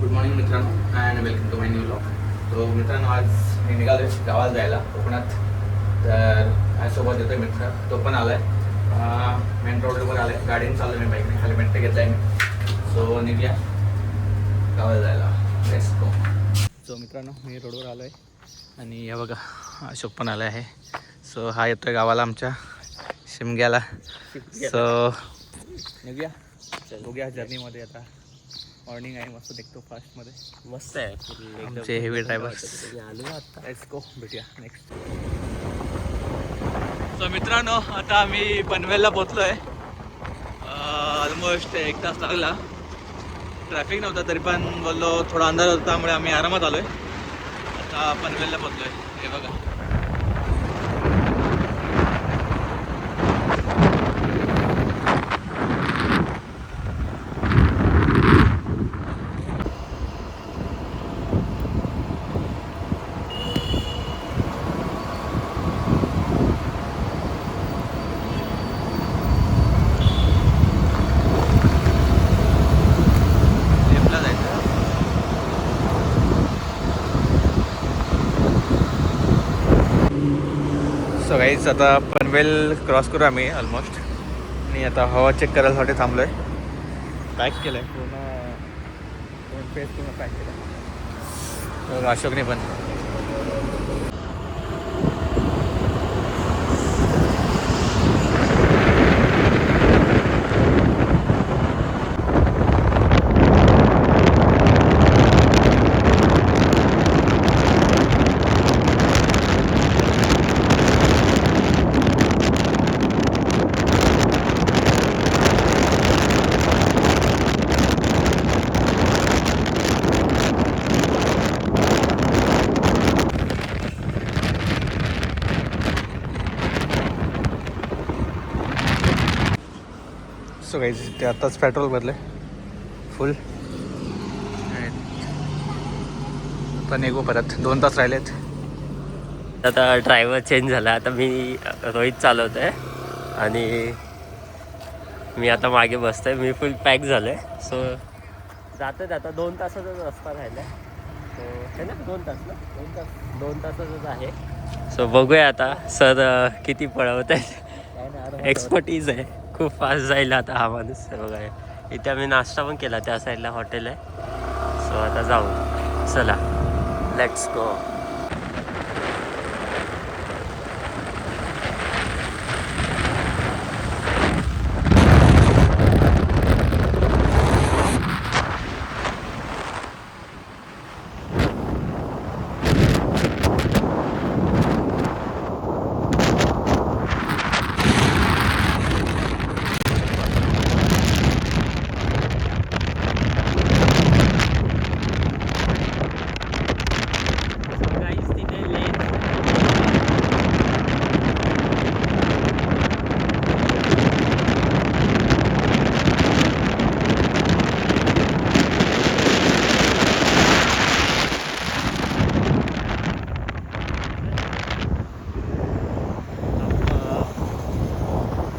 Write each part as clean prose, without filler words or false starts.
Good morning मित्रांनो and welcome to my new blog. तो मित्रांनो आज मी निघालो गावाला जायला कोकणात. तर माझ्यासोबत येतो मित्र, तो पण आला आहे. मेन रोडवर आला आहे, गाडीने चाललो मी, बाईकने. हेल्मेट तर घेतला आहे मी. सो निघूया गावाला जायला. Let's go. सो मित्रांनो मी रोडवर आलो आहे आणि या बघा अशोक पण आला आहे. सो हा येतो आहे गावाला आमच्या शिमग्याला. सो निघूया, बघूया जर्नीमध्ये. आता मॉर्निंग आहे, मस्त देखतो फास्टमध्ये, मस्त आहे. आमचे हेवी ड्रायव्हर्स. आलो आता. लेट्स गो, भेटूया नेक्स्ट. सो मित्रांनो आता आम्ही पनवेलला पोचलो आहे. ऑलमोस्ट 1 तास लागला. ट्रॅफिक नव्हता तरी पण बोललो थोडा अंदाज होता, त्यामुळे आम्ही आरामात आलो आहे. आता पनवेलला पोचलो आहे. हे बघा सो गाईज आता पनवेल क्रॉस करू आम्ही ऑलमोस्ट. आणि आता हवा चेक करायसाठी थांबलो आहे. पॅक केलं आहे पूर्ण फेस, पूर्ण पॅक केलं आहे. अशोकने पण. सो गाईज ते आत्ताच पेट्रोल भरले फुल. आता निघू परत, 2 तास राहिलेत. आता ड्रायव्हर चेंज झाला. आता मी रोहित चालवत आहे आणि मी आता मागे बसतोय. मी फुल पॅक झालो आहे. सो जातं आता 2 तासाचाच रस्ता राहिला आहे. सो हे ना 2 तास ना 2 तासाचाच आहे. सो बघूया आता सर किती पळवत आहेत. एक्सपर्टीज आहे, खूप फास्ट जाईल आता हा माणूस. बघा इथे आम्ही नाश्ता पण केला, त्या साईडला हॉटेल आहे. सो आता जाऊ, चला let's go.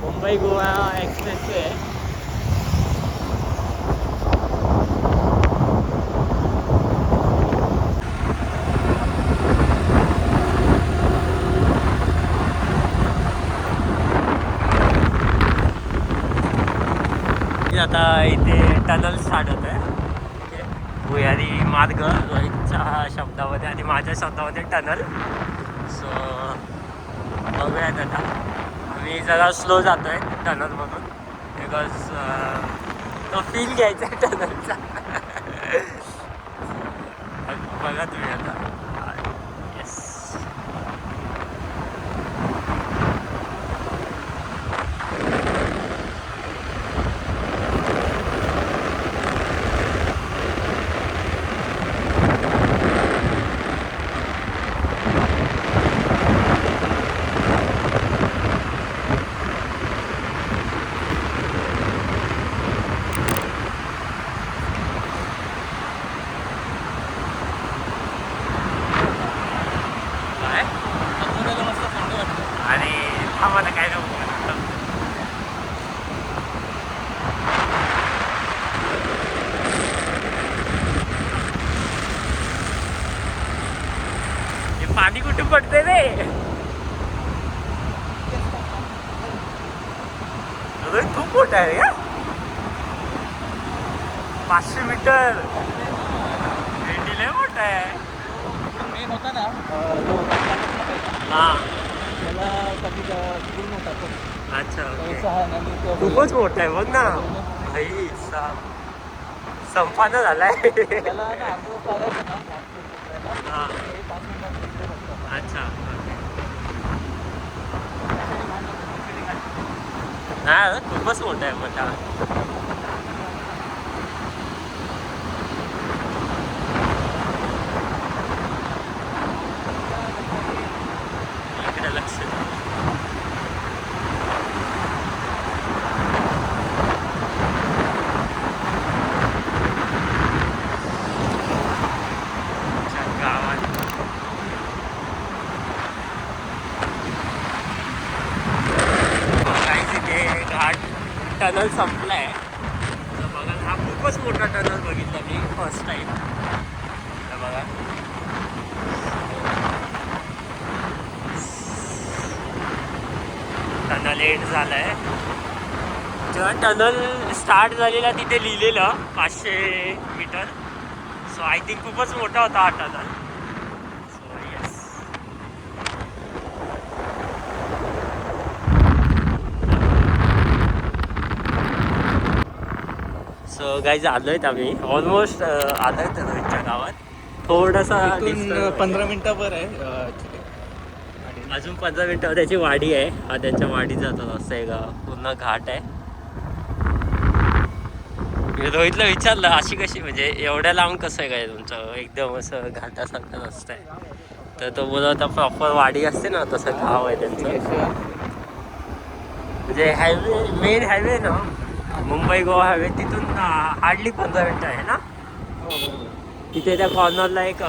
Mumbai Goa express way आहे. आता इथे टनल स्टार्ट होत आहे. भुयारी मार्ग रोहितच्या शब्दामध्ये आणि माझ्या शब्दामध्ये टनल. सो बघूयात आता. मी जरा स्लो जातो आहे टनलमधून, बिकॉज तो फील घ्यायचा आहे टनलचा. बघा तुम्ही आता. येस, पाणी कुठे पडते रे? अरे खूप मोठा आहे का? 500 मीटर भेंडी लय मोठा आहे. मेन होता ना हा त्याला कधी पूर्ण होता तो. अच्छा ओके. खूपच खूपच मोठा आहे बघ ना भाई. संपादन झालाय. त्याला ना अर्धा चालायचं ना हा. 5 मिनिटात अच्छा ओके. हा खूपच मोठा आहे मोठा. इकडे लक्ष दे. अच्छा, गावात काहीच इथे घाट टनल संपलाय. तर बघा हा खूपच मोठा टनल बघितला मी फर्स्ट टाइम. तर बघा टनल एंड झालाय. जेव्हा टनल स्टार्ट झालेला तिथे लिहिलेलं 500 मीटर. सो आय थिंक खूपच मोठा होता हा tunnel. So yes. So guys आलोय आम्ही ऑलमोस्ट आलोय रोहितच्या गावात. थोडासा distance 15 मिनिटावर आहे. अजून 15 मिनिटावर त्याची वाडी आहे. हा त्यांच्या वाडी जातो रस्ता आहे का पूर्ण घाट आहे. मी रोहितला विचारलं अशी कशी म्हणजे एवढ्या लांब कसं आहे काय तुमचं एकदम असं घाटासारखं रस्ता आहे. तर तो बोलत होता प्रॉपर वाडी असते ना तसं गाव आहे त्यांचं. म्हणजे हायवे मेन हायवे ना मुंबई गोवा हायवे तिथून हार्डली 15 मिनिटं आहे ना. तिथे त्या कॉर्नरला एक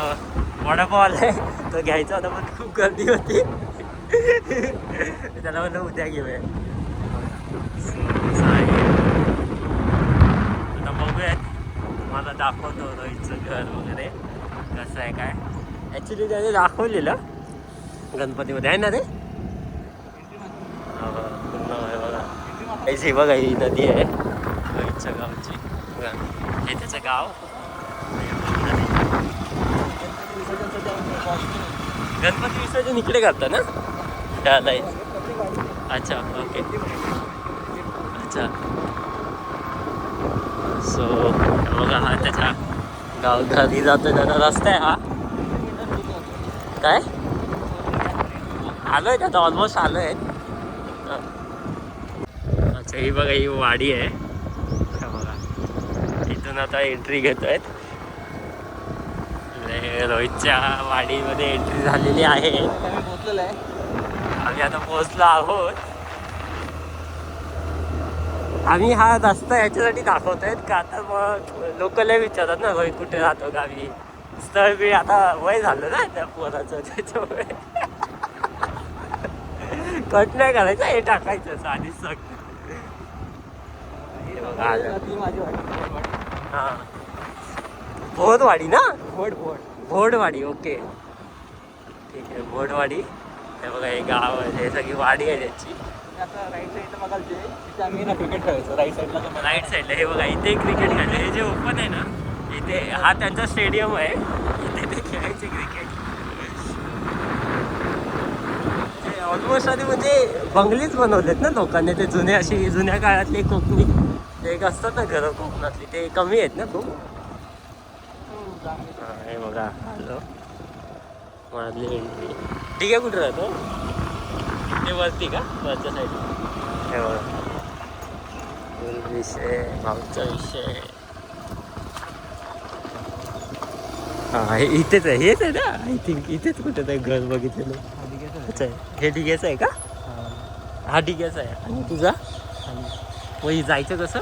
वडापाव आलाय तो घ्यायचा होता पण खूप गर्दी होती. त्याला म्हणलं उद्या घेऊया. आता बघूयात. तुम्हाला दाखवतो रोहितचं घर वगैरे कसं आहे काय. ॲक्च्युली त्याने दाखवलेलं गणपतीमध्ये आहे ना रे. पूर्ण आहे बघा. ही बघा ही नदी आहे रोहितच्या गावची. बघा हे त्याचं गाव. गणपती विसर्जन इकडे करता ना त्याला. अच्छा ओके. अच्छा सो बघा हा त्याच्या गाव घरी जातो त्याचा रस्ता आहे हा. काय आलोय आता ऑलमोस्ट आलोय. अच्छा ही बघा ही वाडी आहे बघा. इथून आता एंट्री घेतोय. रोहितच्या वाडीमध्ये एंट्री झालेली आहे. आम्ही आता पोहोचलो आहोत. आम्ही हा रस्ता याच्यासाठी दाखवतोय का आता मग लोकलला विचारतात ना रोहित कुठे राहतो गावी. स्थळ बी आता वय झालं ना त्या पोराचं त्याच्यामुळे कट नाही करायचं हे टाकायचं आधीच सगळं. हा भोरवाडी ना. भोरवाडी ओके ठीक आहे. भोरवाडी हे बघा हे गाव आहे. हे सगळी वाडी आहे त्याची. आता राईट साईडला बघायचे तिथे आम्ही ना क्रिकेट खेळायचो. राईट साईडला हे बघा इथे क्रिकेट खेळायचं. हे जे ओपन आहे ना इथे हा त्यांचा स्टेडियम आहे. इथे ते खेळायचे क्रिकेट. ऑलमोस्ट आधी म्हणजे बंगलीच बनवलेत ना लोकांनी. ते जुने अशी जुन्या काळातली कोकणी ते एक असतात ना घरं कोकणातली ते कमी आहेत ना खूप. हे बघा हॅलो मारली एंट्री. ठीक आहे कुठे राहतो ते वरती का वरच्या साईडला. हे बघा विषय भाऊचा विषय. हा हे इथेच आहे. हेच आहे ना आय थिंक. इथेच कुठे ते घर बघितलेलं. अच्छा हे डिगेच आहे का. हा डिगेच आहे. आणि तुझा वही जायचं कसं.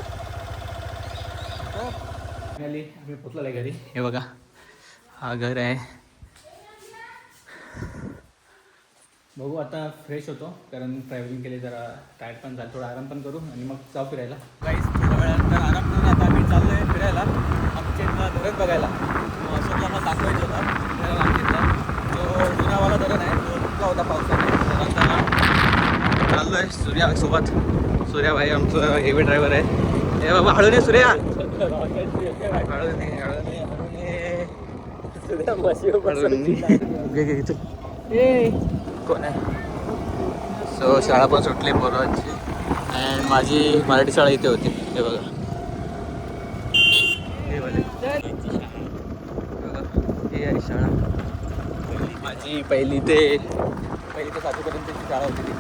आम्ही पोचलो आहे घरी. हे बघा हा घर आहे. बघू आता फ्रेश होतो कारण ट्रॅव्हलिंग केली जरा टायर्ड पण झालं. थोडा आराम पण करू आणि मग जाऊ फिरायला. गाईस थोड्या वेळानंतर आराम करून आता आम्ही चाललो आहे फिरायला. आमच्या इथला धरण बघायला. अशोकला दाखवायचं होता फिरायला आमच्या इथला जो जुनावाला धरण आहे तो तुटला होता पावसाने. तर आता चाललो आहे सूर्यासोबत. सूर्याभाई आमचं हेवी ड्रायव्हर आहे. ए बाबा हळू नाही सूर्या, हळू नाही. कोण आहे? सो शाळा पण सुटली पोरांची. अँड माझी मराठी शाळा इथे होती. हे बघा, हे आहे शाळा. माझी पहिली ते 7वीपर्यंतची शाळा होती ती.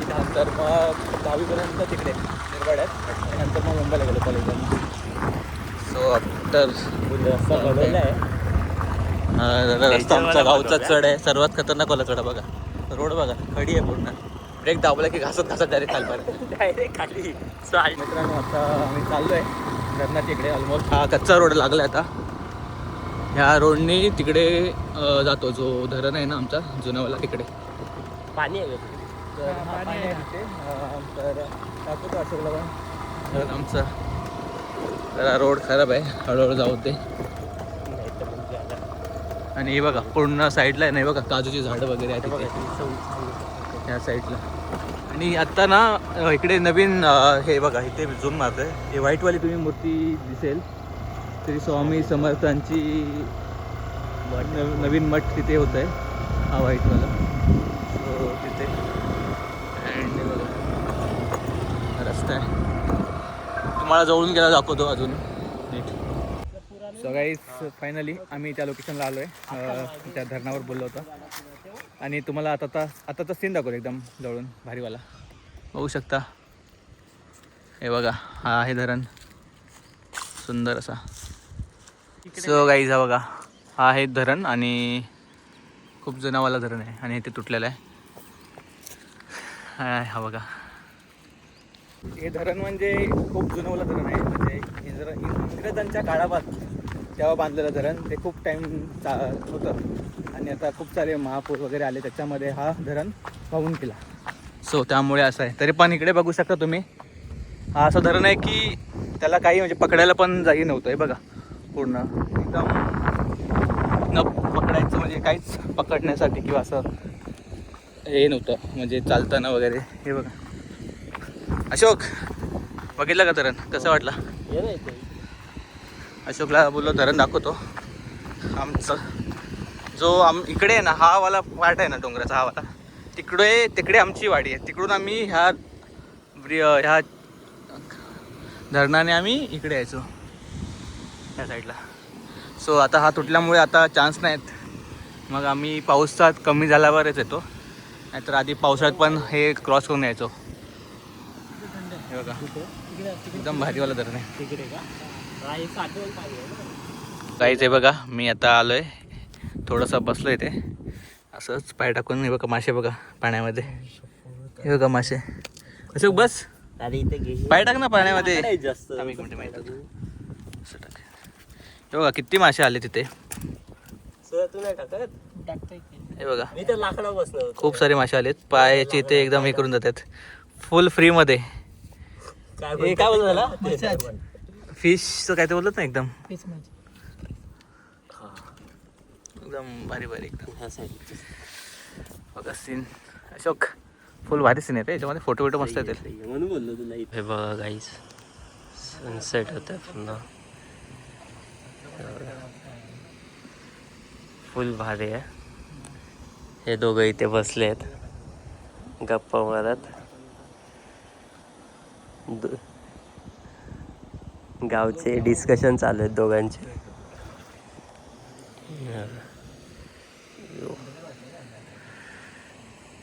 नंतर मग 10वीपर्यंत तिकडे निर्वाड्यात. नंतर मग मुंबईला गेलो कॉलेजला. सो आफ्टर रस्ता बनवला आहे. रस्ता आमचा गावचा चढ आहे. सर्वात खतरनाक वाला चढ बघा. रोड बघा, खडी आहे पूर्ण. ब्रेक दाबला की घासत डायरेक्ट खालपर्यंत. डायरेक्ट खाली. मित्रांनो आता आम्ही चाललो आहे धरणाच्या इकडे. ऑलमोस्ट हा कच्चा रोड लागला आहे आता. ह्या रोडने तिकडे जातो जो धरण आहे ना आमचा जुनावाला, तिकडे पाणी आहे. तर पाणी आहे तिथे. तर दाखवतो अशोकला पण धरण आमचा. जरा रोड खराब आहे, हळूहळू जाऊ ते. आणि हे बघा पूर्ण साईडला आहे, नाही बघा काजूची झाडं वगैरे आहेत तिथे ह्या साईडला. आणि आत्ता ना इकडे नवीन हे बघा इथे झूम मारतोय. हे व्हाईटवाली तुम्ही मूर्ती दिसेल श्री स्वामी समर्थांची नवीन मठ तिथे होत आहे. हा व्हाईटवाला सो तिथे. अँड बघा रस्ता आहे, तुम्हाला जवळून गेला दाखवतो अजून नीट. सो गाईज फायनली आम्ही त्या लोकेशनला आलो आहे. त्या धरणावर बोललो होतो. आणि तुम्हाला आताचा सीन दाखवतो एकदम जवळून भारीवाला. बघू शकता, हे बघा हा आहे धरण सुंदर असा. सो गाईज हा बघा हा आहे धरण आणि खूप जुनावाला धरण आहे. आणि इथे तुटलेलं आहे. हा बघा हे धरण म्हणजे खूप जुनावाला धरण आहे. म्हणजे इंग्रजांच्या काळापासून तेव्हा बांधलेलं धरण. ते खूप टाईम होतं. आणि आता खूप सारे महापूर वगैरे आले त्याच्यामध्ये हा धरण वाहून गेला. सो त्यामुळे असं आहे. तरी पण इकडे बघू शकता तुम्ही, हा असं धरण आहे की त्याला काही म्हणजे पकडायला पण जागी नव्हतं. हे बघा पूर्ण एकदम न पकडायचं म्हणजे काहीच पकडण्यासाठी किंवा असं हे नव्हतं म्हणजे चालताना वगैरे. हे बघा अशोक बघितलं का धरण, कसं वाटलं? अशोकला बोललो धरण दाखवतो. आमचं जो इकडे आहे ना हा वाला पार्ट आहे ना डोंगराचा, हा वाला तिकडे आमची वाडी आहे. तिकडून आम्ही ह्या धरणाने आम्ही इकडे यायचो ह्या साईडला. सो आता हा तुटल्यामुळे आता चान्स नाहीत. मग आम्ही पावसात कमी झाल्यावरच येतो, नाहीतर आधी पावसाळ्यात पण हे क्रॉस करून यायचो. हे बघा एकदम भारीवाला धरण आहे. काहीच आहे बघा. मी आता आलो आहे, थोडंसं बसलो इथे असंच पाय टाकून. हे बघा मासे बघा पाण्यामध्ये. हे बघा मासे. अशोक बस पाय टाक ना पाण्यामध्ये. जास्त असं टाक. हे बघा किती मासे आले तिथे. हे बघा खूप सारे मासे आलेत. पायाचे इथे एकदम हे करून जातात फुल फ्रीमध्ये. काय बोलतो फिशचं काय ते बोलत ना एकदम एकदम भारी एकदम. बघा सीन अशोक फुल भारी सीन आहे याच्यामध्ये. फोटो मस्त येतील म्हणून बोललो तुला. हे बघा गाईस सनसेट होत आहे पुन्हा. फुल भारी आहे. हे दोघं इथे बसले आहेत गप्पा मारत. गावचे डिस्कशन चालू आहेत दोघांचे.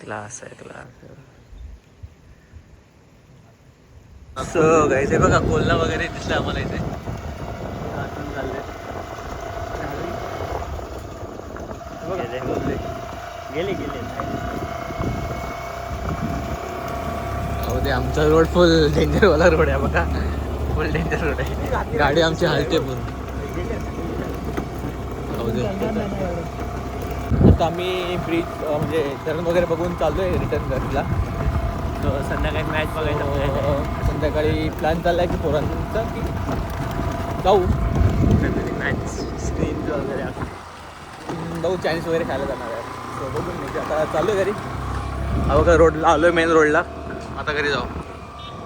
क्लास आहे क्लास. असं गायचं बघा कोल्हा वगैरे दिसलं आम्हाला इथे. गेले ते आमचा रोड फुल डेंजरवाला रोड आहे बघा. फुल डेंजर रोड आहे. गाडी आमची हलते पूर्ण. आता आम्ही ब्रिज म्हणजे धरण वगैरे बघून चाललोय रिटर्न घरला. तर संध्याकाळी मॅच बघायचं. संध्याकाळी प्लॅन चाललाय की पोरांचा की जाऊ मॅच स्क्रीन वगैरे बघू चायनीज वगैरे खायला जाणार आहे. सो बघू मी आता चालू आहे घरी. हा बघा रोडला आलो आहे, मेन रोडला. आता घरी जाऊ.